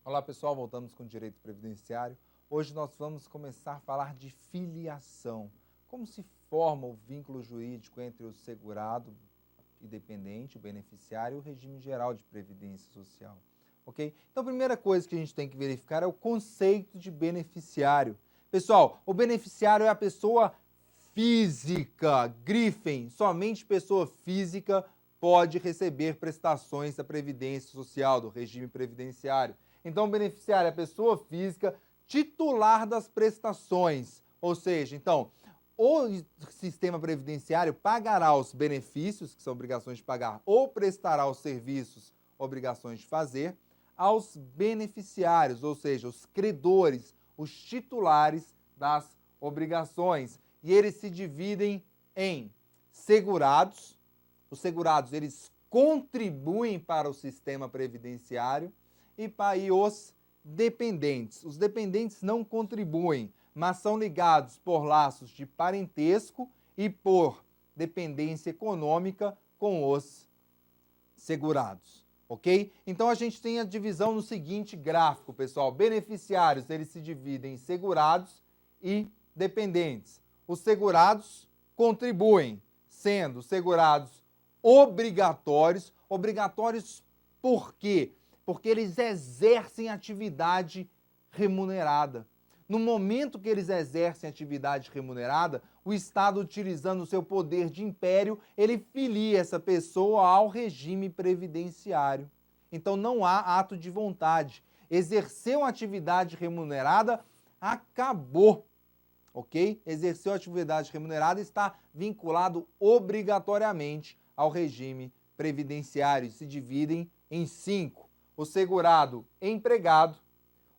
Olá pessoal, voltamos com o Direito Previdenciário. Hoje nós vamos começar a falar de filiação. Como se forma o vínculo jurídico entre o segurado e dependente, o beneficiário e o regime geral de previdência social. Ok? Então a primeira coisa que a gente tem que verificar é o conceito de beneficiário. Pessoal, o beneficiário é a pessoa física, grifem, somente pessoa física pode receber prestações da Previdência Social, do regime previdenciário. Então, o beneficiário é a pessoa física titular das prestações, ou seja, então, o sistema previdenciário pagará os benefícios, que são obrigações de pagar, ou prestará os serviços, obrigações de fazer, aos beneficiários, ou seja, os credores, os titulares das obrigações. E eles se dividem em segurados. Os segurados, eles contribuem para o sistema previdenciário, e os dependentes. Os dependentes não contribuem, mas são ligados por laços de parentesco e por dependência econômica com os segurados, ok? Então a gente tem a divisão no seguinte gráfico, pessoal. Beneficiários, eles se dividem em segurados e dependentes. Os segurados contribuem, sendo segurados obrigatórios. Obrigatórios por quê? Porque eles exercem atividade remunerada. No momento que eles exercem atividade remunerada, o Estado, utilizando o seu poder de império, ele filia essa pessoa ao regime previdenciário. Então não há ato de vontade. Exerceu atividade remunerada, acabou. Ok? Exerceu atividade remunerada e está vinculado obrigatoriamente ao regime previdenciário. Se dividem em 5. O segurado empregado,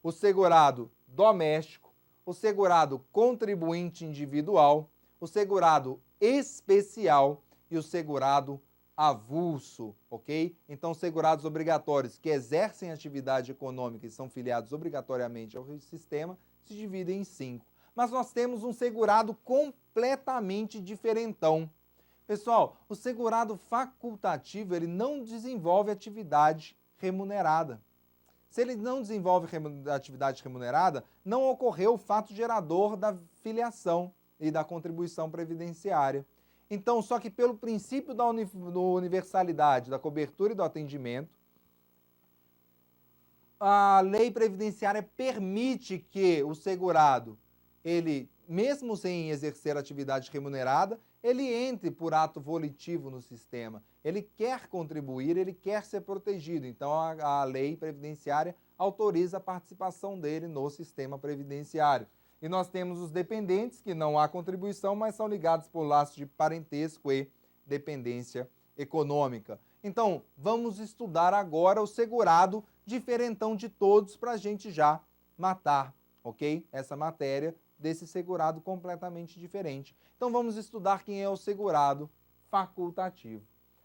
o segurado doméstico, o segurado contribuinte individual, o segurado especial e o segurado avulso, ok? Então, segurados obrigatórios que exercem atividade econômica e são filiados obrigatoriamente ao sistema se dividem em 5. Mas nós temos um segurado completamente diferentão. Pessoal, o segurado facultativo, ele não desenvolve atividade remunerada. Se ele não desenvolve atividade remunerada, não ocorreu o fato gerador da filiação e da contribuição previdenciária. Então, só que pelo princípio da universalidade, da cobertura e do atendimento, a lei previdenciária permite que o segurado, ele, mesmo sem exercer atividade remunerada, ele entre por ato volitivo no sistema. Ele quer contribuir, ele quer ser protegido. Então, a lei previdenciária autoriza a participação dele no sistema previdenciário. E nós temos os dependentes, que não há contribuição, mas são ligados por laços de parentesco e dependência econômica. Então, vamos estudar agora o segurado diferentão de todos para a gente já matar, ok? Essa matéria desse segurado completamente diferente. Então vamos estudar quem é o segurado facultativo.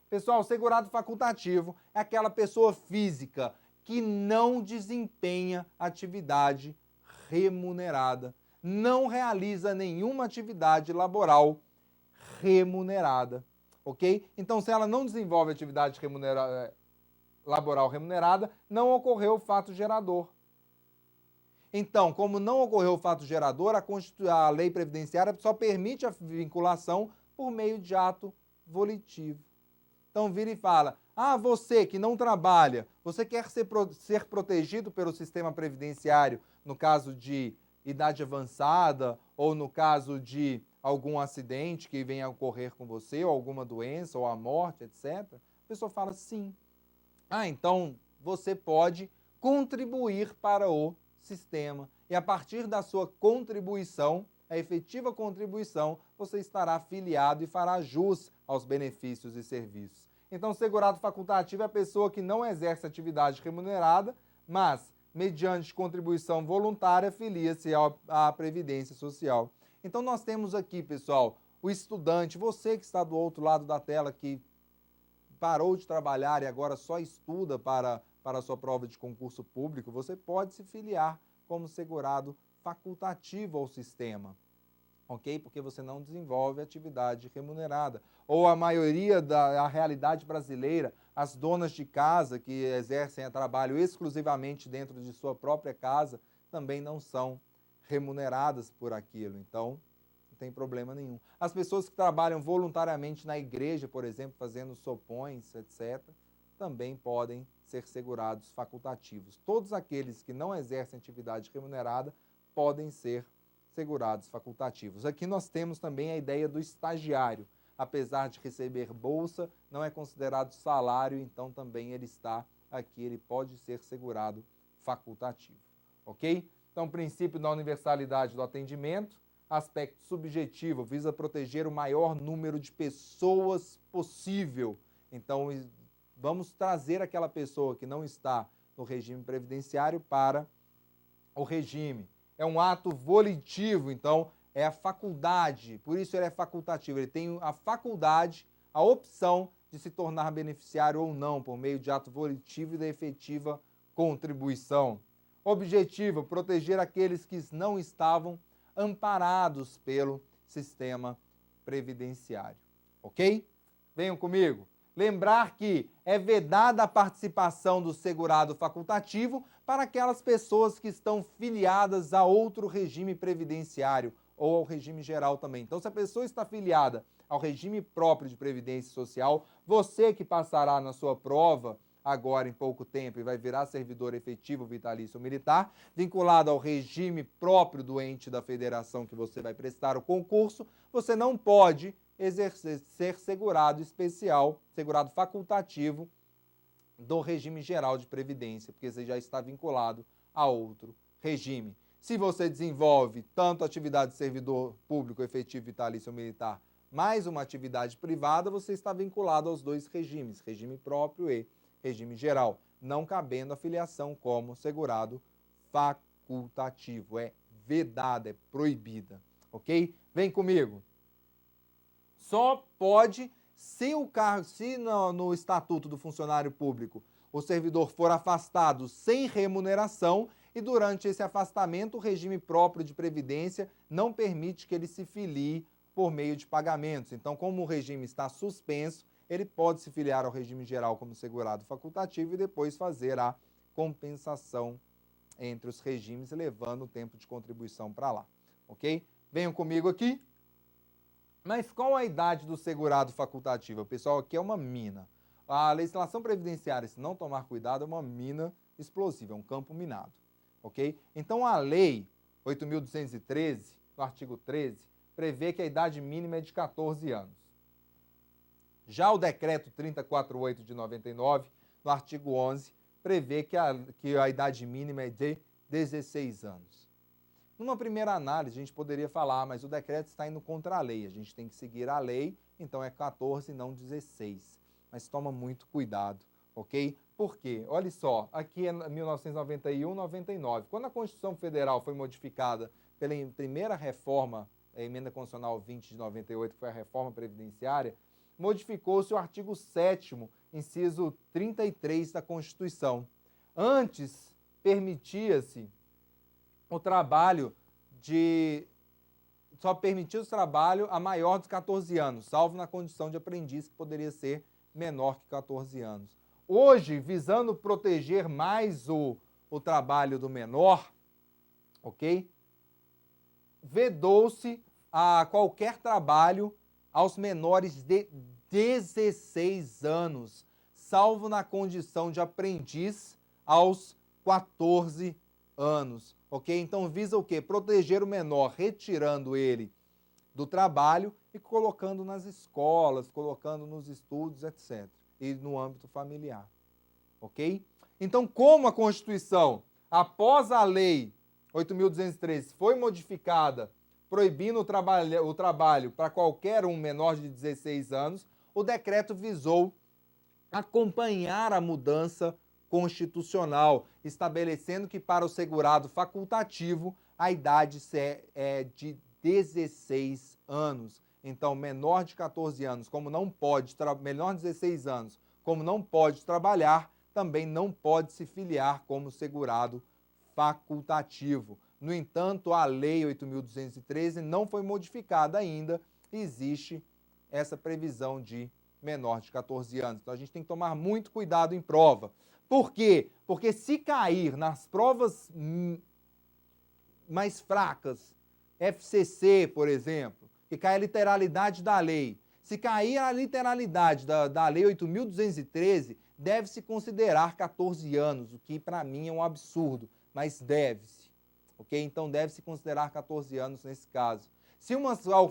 Pessoal, o segurado facultativo é aquela pessoa física que não desempenha atividade remunerada, não realiza nenhuma atividade laboral remunerada, ok? Então, se ela não desenvolve atividade laboral remunerada, não ocorreu o fato gerador. Então, como não ocorreu o fato gerador, a lei previdenciária só permite a vinculação por meio de ato volitivo. Então, vira e fala, você que não trabalha, você quer ser protegido pelo sistema previdenciário no caso de idade avançada ou no caso de algum acidente que venha a ocorrer com você, ou alguma doença, ou a morte, etc. A pessoa fala, sim. Então você pode contribuir para o sistema. E a partir da sua contribuição, a efetiva contribuição, você estará afiliado e fará jus aos benefícios e serviços. Então, segurado facultativo é a pessoa que não exerce atividade remunerada, mas, mediante contribuição voluntária, filia-se à Previdência Social. Então, nós temos aqui, pessoal, o estudante, você que está do outro lado da tela, que parou de trabalhar e agora só estuda para a sua prova de concurso público, você pode se filiar como segurado facultativo ao sistema, ok? Porque você não desenvolve atividade remunerada. Ou a maioria da realidade brasileira, As donas de casa que exercem trabalho exclusivamente dentro de sua própria casa também não são remuneradas por aquilo, então não tem problema nenhum. As pessoas que trabalham voluntariamente na igreja, por exemplo, fazendo sopões, etc., também podem ser segurados facultativos. Todos aqueles que não exercem atividade remunerada podem ser segurados facultativos. Aqui nós temos também a ideia do estagiário. Apesar de receber bolsa, não é considerado salário, então também ele está aqui, ele pode ser segurado facultativo. Ok? Então, o princípio da universalidade do atendimento, aspecto subjetivo, visa proteger o maior número de pessoas possível. Então, vamos trazer aquela pessoa que não está no regime previdenciário para o regime. É um ato volitivo, então é a faculdade, por isso ele é facultativo, ele tem a faculdade, a opção de se tornar beneficiário ou não, por meio de ato volitivo e da efetiva contribuição. Objetivo, proteger aqueles que não estavam amparados pelo sistema previdenciário. Ok? Venham comigo. Lembrar que é vedada a participação do segurado facultativo para aquelas pessoas que estão filiadas a outro regime previdenciário ou ao regime geral também. Então, se a pessoa está filiada ao regime próprio de previdência social, você que passará na sua prova agora em pouco tempo e vai virar servidor efetivo vitalício militar, vinculado ao regime próprio do ente da federação que você vai prestar o concurso, você não pode ser segurado especial, segurado facultativo do regime geral de previdência, porque você já está vinculado a outro regime. Se você desenvolve tanto atividade de servidor público efetivo vitalício militar, mais uma atividade privada, você está vinculado aos dois regimes, regime próprio e regime geral, não cabendo a filiação como segurado facultativo. É vedada, é proibida, ok? Vem comigo. Só pode, se no Estatuto do Funcionário Público o servidor for afastado sem remuneração e durante esse afastamento o regime próprio de previdência não permite que ele se filie por meio de pagamentos. Então, como o regime está suspenso, ele pode se filiar ao regime geral como segurado facultativo e depois fazer a compensação entre os regimes, levando o tempo de contribuição para lá, ok? Venham comigo aqui. Mas qual a idade do segurado facultativo? O pessoal, aqui é uma mina. A legislação previdenciária, se não tomar cuidado, é uma mina explosiva, é um campo minado, ok? Então, a lei 8.213, no artigo 13, prevê que a idade mínima é de 14 anos. Já o decreto 3048 de 99, no artigo 11, prevê que a idade mínima é de 16 anos. Numa primeira análise, a gente poderia falar, mas o decreto está indo contra a lei, a gente tem que seguir a lei, então é 14 e não 16. Mas toma muito cuidado, ok? Por quê? Olha só, aqui é 1991, 99. Quando a Constituição Federal foi modificada pela primeira reforma, a Emenda Constitucional 20 de 98, que foi a reforma previdenciária, modificou-se o artigo 7º, inciso 33 da Constituição. Antes, permitia-se o trabalho só permitia o trabalho a maior dos 14 anos, salvo na condição de aprendiz, que poderia ser menor que 14 anos. Hoje, visando proteger mais o trabalho do menor, ok? Vedou-se a qualquer trabalho aos menores de 16 anos, salvo na condição de aprendiz aos 14 anos, ok? Então visa o quê? Proteger o menor, retirando ele do trabalho e colocando nas escolas, colocando nos estudos, etc. E no âmbito familiar, ok? Então, como a Constituição, após a Lei 8.213, foi modificada, proibindo o trabalho para qualquer um menor de 16 anos, o decreto visou acompanhar a mudança constitucional, estabelecendo que para o segurado facultativo a idade é de 16 anos. Então, menor de 14 anos, como não pode, menor de 16 anos, como não pode trabalhar, também não pode se filiar como segurado facultativo. No entanto, a Lei 8.213 não foi modificada ainda, existe essa previsão de menor de 14 anos. Então, a gente tem que tomar muito cuidado em prova. Por quê? Porque se cair nas provas mais fracas, FCC, por exemplo, que cai a literalidade da lei, se cair a literalidade da Lei 8.213, deve-se considerar 14 anos, o que para mim é um absurdo, mas deve-se, ok? Então deve-se considerar 14 anos nesse caso. Se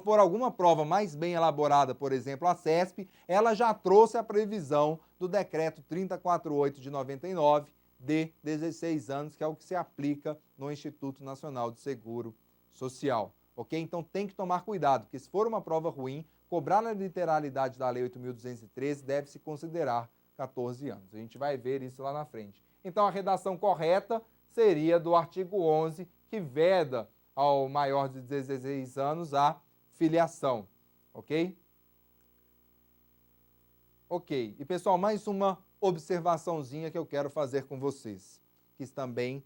for alguma prova mais bem elaborada, por exemplo, a CESP, ela já trouxe a previsão do decreto 3048 de 99 de 16 anos, que é o que se aplica no Instituto Nacional de Seguro Social, ok? Então tem que tomar cuidado, porque se for uma prova ruim, cobrar na literalidade da Lei 8.213 deve-se considerar 14 anos. A gente vai ver isso lá na frente. Então a redação correta seria do artigo 11, que veda ao maior de 16 anos a filiação, ok? Ok. E pessoal, mais uma observaçãozinha que eu quero fazer com vocês, que também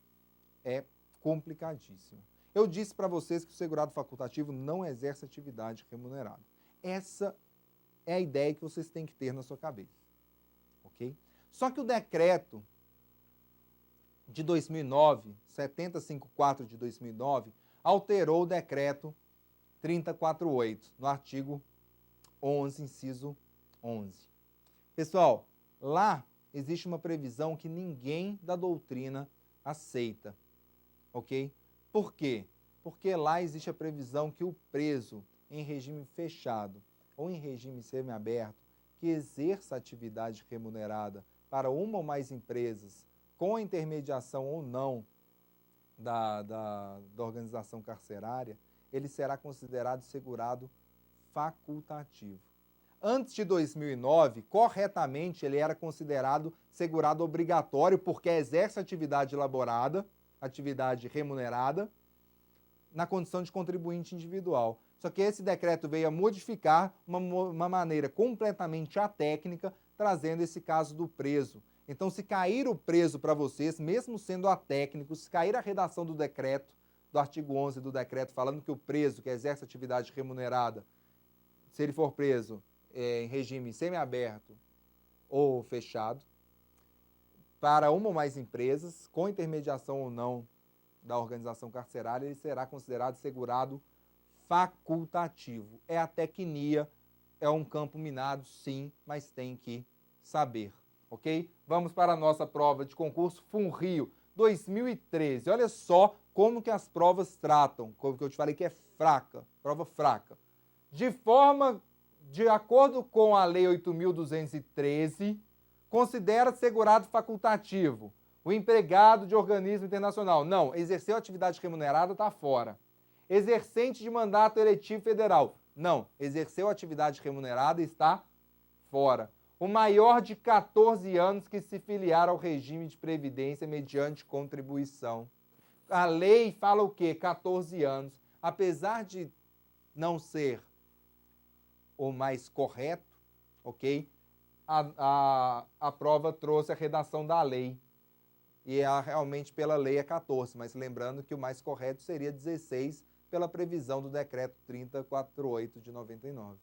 é complicadíssimo. Eu disse para vocês que o segurado facultativo não exerce atividade remunerada. Essa é a ideia que vocês têm que ter na sua cabeça, ok? Só que o decreto de 2009, 7054 de 2009, alterou o decreto 3048, no artigo 11, inciso 11. Pessoal, lá existe uma previsão que ninguém da doutrina aceita, ok? Por quê? Porque lá existe a previsão que o preso em regime fechado ou em regime semiaberto que exerça atividade remunerada para uma ou mais empresas com a intermediação ou não da organização carcerária, ele será considerado segurado facultativo. Antes de 2009, corretamente, ele era considerado segurado obrigatório porque exerce atividade elaborada, atividade remunerada, na condição de contribuinte individual. Só que esse decreto veio a modificar uma maneira completamente atécnica, trazendo esse caso do preso. Então, se cair o preso para vocês, mesmo sendo atécnico, se cair a redação do decreto, do artigo 11 do decreto, falando que o preso que exerce atividade remunerada, se ele for preso em regime semiaberto ou fechado, para uma ou mais empresas, com intermediação ou não da organização carcerária, ele será considerado segurado facultativo. É a tecnia, é um campo minado, sim, mas tem que saber, ok? Vamos para a nossa prova de concurso FUNRIO 2013. Olha só como que as provas tratam, como que eu te falei que é fraca, prova fraca. De acordo com a Lei 8.213, considera segurado facultativo o empregado de organismo internacional. Não, exerceu atividade remunerada, está fora. Exercente de mandato eletivo federal. Não, exerceu atividade remunerada e está fora. O maior de 14 anos que se filiar ao regime de previdência mediante contribuição. A lei fala o quê? 14 anos. Apesar de não ser o mais correto, ok? A prova trouxe a redação da lei. E realmente pela lei é 14, mas lembrando que o mais correto seria 16 pela previsão do decreto 3048 de 99,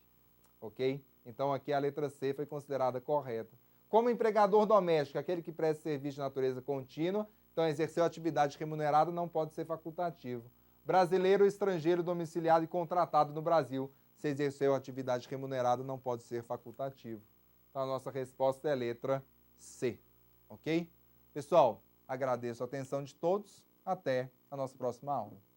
ok? Então aqui a letra C foi considerada correta. Como empregador doméstico, aquele que presta serviço de natureza contínua, então exerceu atividade remunerada, não pode ser facultativo. Brasileiro ou estrangeiro domiciliado e contratado no Brasil, se exerceu atividade remunerada, não pode ser facultativo. Então a nossa resposta é a letra C, ok? Pessoal, agradeço a atenção de todos. Até a nossa próxima aula.